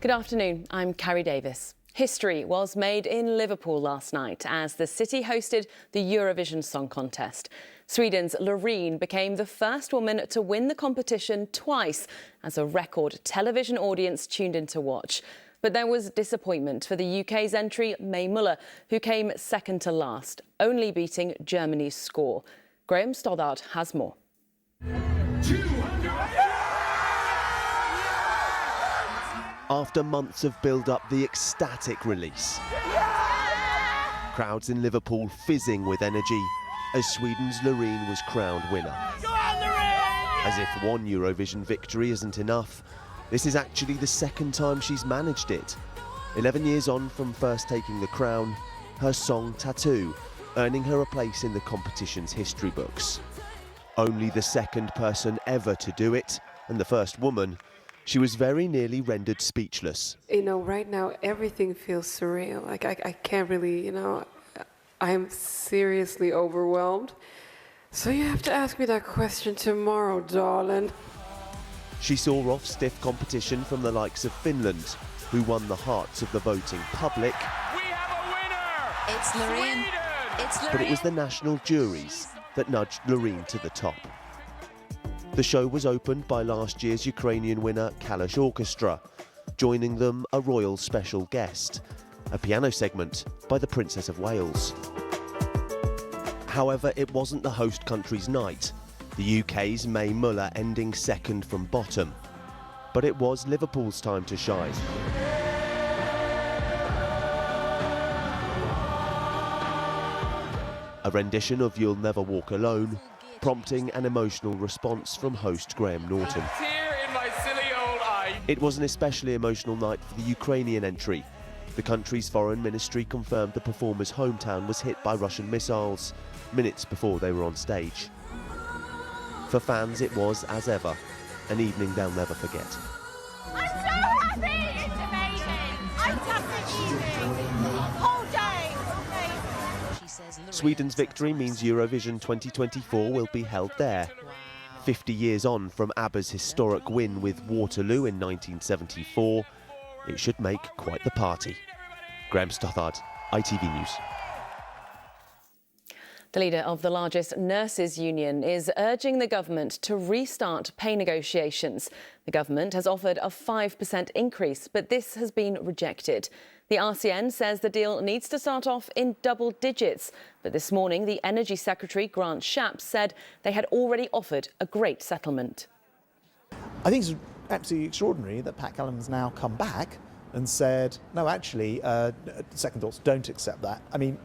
Good afternoon, I'm Carrie Davis. History was made in Liverpool last night as the city hosted the Eurovision Song Contest. Sweden's Loreen became the first woman to win the competition twice as a record television audience tuned in to watch. But there was disappointment for the UK's entry, May Muller, who came second to last, only beating Germany's score. Graham Stoddart has more. After months of build-up, the ecstatic release. Crowds in Liverpool fizzing with energy as Sweden's Loreen was crowned winner. As if one Eurovision victory isn't enough, this is actually the second time she's managed it. 11 years on from first taking the crown, her song Tattoo earning her a place in the competition's history books. Only the second person ever to do it, and the first woman, she was very nearly rendered speechless. Right now everything feels surreal. Like I can't really, I'm seriously overwhelmed. So you have to ask me that question tomorrow, darling. She saw off stiff competition from the likes of Finland, who won the hearts of the voting public. We have a winner! It's Loreen. It's Loreen. But it was the national juries that nudged Loreen to the top. The show was opened by last year's Ukrainian winner Kalish Orchestra, joining them a royal special guest, a piano segment by the Princess of Wales. However, it wasn't the host country's night, the UK's May Muller ending second from bottom. But it was Liverpool's time to shine. A rendition of You'll Never Walk Alone, prompting an emotional response from host Graham Norton. Tear in my silly old eye. It was an especially emotional night for the Ukrainian entry. The country's foreign ministry confirmed the performer's hometown was hit by Russian missiles minutes before they were on stage. For fans, it was, as ever, an evening they'll never forget. I'm so happy! It's amazing! Fantastic evening! Whole day! Amazing! Sweden's victory means Eurovision 2024 will be held there. 50 years on from ABBA's historic win with Waterloo in 1974, it should make quite the party. Graham Stothard, ITV News. The leader of the largest nurses' union is urging the government to restart pay negotiations. The government has offered a 5% increase, but this has been rejected. The RCN says the deal needs to start off in double digits. But this morning, the Energy Secretary, Grant Shapps, said they had already offered a great settlement. I think it's absolutely extraordinary that Pat Callum's now come back and said, no, actually, second thoughts, don't accept that. I mean,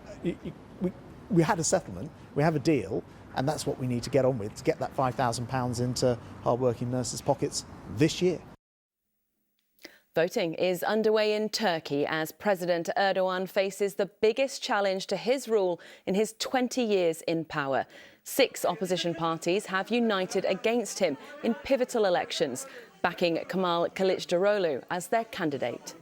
we had a settlement, we have a deal, and that's what we need to get on with, to get that £5,000 into hard-working nurses' pockets this year. Voting is underway in Turkey as President Erdogan faces the biggest challenge to his rule in his 20 years in power. 6 opposition parties have united against him in pivotal elections, backing Kemal Kılıçdaroğlu as their candidate.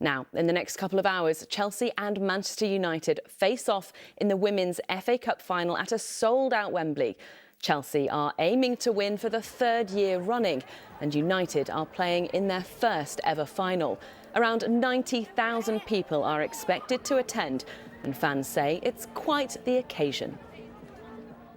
Now, in the next couple of hours, Chelsea and Manchester United face off in the Women's FA Cup final at a sold-out Wembley. Chelsea are aiming to win for the 3rd year running, and United are playing in their first ever final. Around 90,000 people are expected to attend, and fans say it's quite the occasion.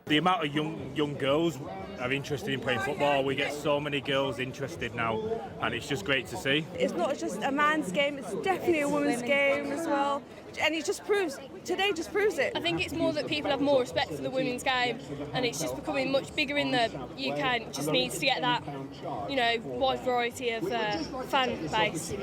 The amount of young girls are interested in playing football. We get so many girls interested now, and it's just great to see. It's not just a man's game, it's definitely a women's game as well. And it just proves, today just proves it. I think it's more that people have more respect for the women's game, and it's just becoming much bigger in the UK, and it just needs to get that, wide variety of fan base.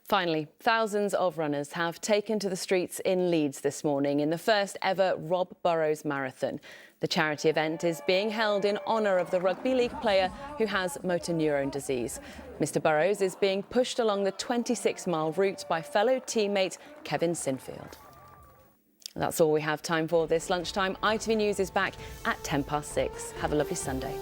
Finally, thousands of runners have taken to the streets in Leeds this morning in the first ever Rob Burrows Marathon. The charity event is being held in honour of the rugby league player who has motor neurone disease. Mr Burrows is being pushed along the 26-mile route by fellow teammate Kevin Sinfield. That's all we have time for this lunchtime. ITV News is back at 6:10. Have a lovely Sunday.